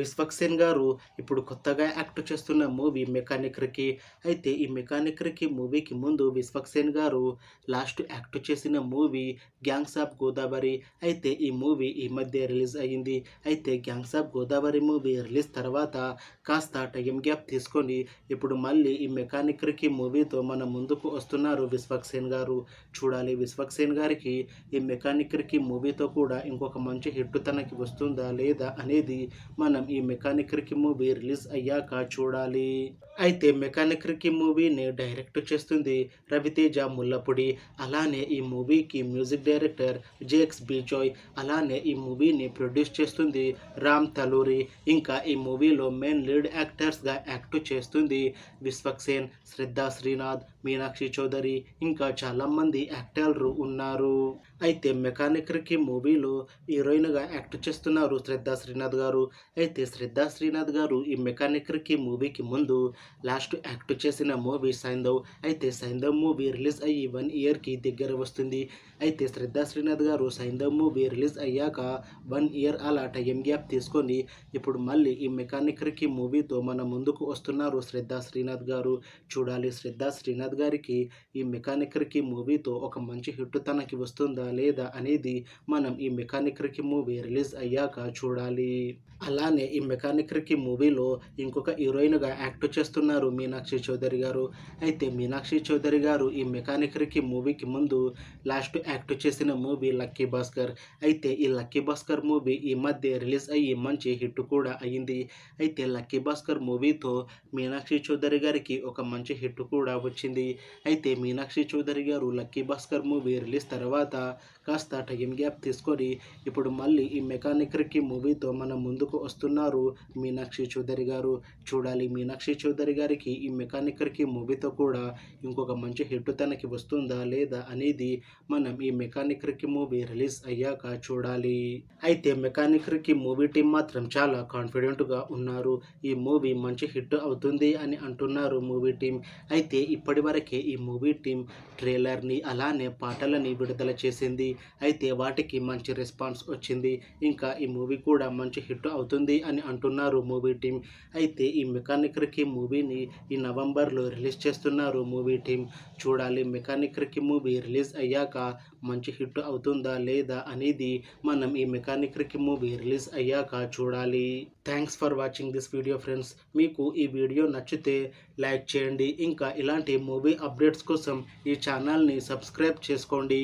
విశ్వక్సేన్ గారు ఇప్పుడు కొత్తగా యాక్ట్ చేస్తున్న మూవీ 'మెకానిక్ రికీ'. అయితే ఈ 'మెకానిక్ రికీ' మూవీకి ముందు విశ్వక్సేన్ గారు లాస్ట్ యాక్ట్ చేసిన మూవీ 'గ్యాంగ్స్ ఆఫ్ గోదావరి'. అయితే ఈ మూవీ ఈ మధ్య రిలీజ్ అయ్యింది. అయితే 'gangs of Godavari' movie release తర్వాత కాస్త టైం గ్యాప్ తీసుకొని ఇప్పుడు మళ్ళీ ఈ 'మెకానిక్ రికీ' మూవీతో మన ముందుకు వస్తున్నారు విశ్వక్సేన్ గారు. చూడాలి విశ్వక్సేన్ గారికి ఈ 'మెకానిక్ రికీ' మూవీతో కూడా ఇంకొక మంచి హిట్ తనకి వస్తుందా లేదా అనేది మనం ఈ 'మెకానిక్ రికీ' మూవీ రిలీజ్ అయ్యాక చూడాలి. అయితే 'మెకానిక్ రికీ' మూవీని డైరెక్ట్ చేస్తుంది రవితేజ ముల్లపూడి. అలానే ఈ మూవీకి మ్యూజిక్ డైరెక్టర్ జేక్స్ బిజోయ్. అలానే ఈ మూవీని ప్రొడ్యూస్ చేస్తుంది రామ్ తలూరి. ఇంకా ఈ మూవీలో మెయిన్ లీడ్ యాక్టర్స్గా యాక్ట్ చేస్తుంది విశ్వక్సేన్, శ్రద్ధా శ్రీనాథ్, మీనాక్షి చౌదరి, ఇంకా చాలామంది యాక్టర్లు ఉన్నారు. అయితే 'మెకానిక్ రికీ' మూవీలో హీరోయిన్గా యాక్ట్ చేస్తున్నారు శ్రద్ధా శ్రీనాథ్ గారు. అయితే శ్రద్ధా శ్రీనాథ్ గారు ఈ 'మెకానిక్ రికీ' మూవీకి ముందు లాస్ట్ యాక్ట్ చేసిన మూవీ 'సైంధవ్'. అయితే 'సైంధవ్' మూవీ రిలీజ్ అయ్యి 1 ఇయర్కి దగ్గర వస్తుంది. అయితే శ్రద్ధా శ్రీనాథ్ గారు 'సైంధవ్' మూవీ రిలీజ్ అయ్యాక 1 ఇయర్ అలా టైం గ్యాప్ తీసుకొని ఇప్పుడు మళ్ళీ ఈ 'మెకానిక్ రికీ' మూవీతో మన ముందుకు వస్తున్నారు శ్రద్ధా శ్రీనాథ్ గారు. చూడాలి శ్రద్ధా శ్రీనాథ్ గారికి ఈ 'మెకానిక్ రికీ' మూవీతో ఒక మంచి హిట్ తనకి వస్తుందా లేదా అనేది మనం ఈ 'మెకానిక్ రికీ' మూవీ రిలీజ్ అయ్యాక చూడాలి. అలానే ఈ 'మెకానిక్ రికీ' మూవీలో ఇంకొక హీరోయిన్గా యాక్ట్ చేస్తున్నారు మీనాక్షి చౌదరి గారు. అయితే మీనాక్షి చౌదరి గారు ఈ 'మెకానిక్ రికీ' మూవీకి ముందు లాస్ట్ యాక్ట్ చేసిన మూవీ 'లక్కీ భాస్కర్'. అయితే ఈ 'లక్కీ భాస్కర్' మూవీ ఈ మధ్య రిలీజ్ అయ్యి మంచి హిట్ కూడా అయ్యింది. అయితే 'లక్కీ భాస్కర్' మూవీతో మీనాక్షి చౌదరి గారికి ఒక మంచి హిట్ కూడా వచ్చింది. అయితే మీనాక్షి చౌదరి గారు 'లక్కీ భాస్కర్' మూవీ రిలీజ్ తర్వాత కాస్త టైం గ్యాప్ తీసుకొని ఇప్పుడు మళ్ళీ ఈ 'మెకానిక్ రికీ' మూవీతో మన ముందుకు వస్తున్నారు మీనాక్షి చౌదరి గారు. చూడాలి మీనాక్షి చౌదరి గారికి ఈ 'మెకానిక్ రికీ' మూవీతో కూడా ఇంకొక మంచి హిట్ తనకి వస్తుందా లేదా అనేది మనం ఈ 'మెకానిక్ రికీ' మూవీ రిలీజ్ అయ్యాక చూడాలి. అయితే 'మెకానిక్ రికీ' మూవీ టీం మాత్రం చాలా కాన్ఫిడెంట్గా ఉన్నారు. ఈ మూవీ మంచి హిట్ అవుతుంది అని అంటున్నారు మూవీ టీం. అయితే ఇప్పటి వరకే ఈ మూవీ టీం ట్రైలర్ని అలానే పాటలని విడుదల చేసింది. అయితే వాటికి మంచి రెస్పాన్స్ వచ్చింది. ఇంకా ఈ మూవీ కూడా మంచి హిట్ అవుతుంది అని అంటున్నారు మూవీ టీం. అయితే ఈ 'మెకానిక్ రికీ' మూవీని ఈ నవంబర్లో రిలీజ్ చేస్తున్నారు మూవీ టీం. చూడాలి 'మెకానిక్ రికీ' మూవీ రిలీజ్ అయ్యాక మంచి హిట్ అవుతుందా లేదా అనేది మనం ఈ 'మెకానిక్ రికీ' మూవీ రిలీజ్ అయ్యాక చూడాలి. Thanks for watching this video friends. మీకు ఈ వీడియో నచ్చితే లైక్ చేయండి. ఇంకా ఇలాంటి మూవీ అప్డేట్స్ కోసం ఈ ఛానల్ని సబ్స్క్రైబ్ చేసుకోండి.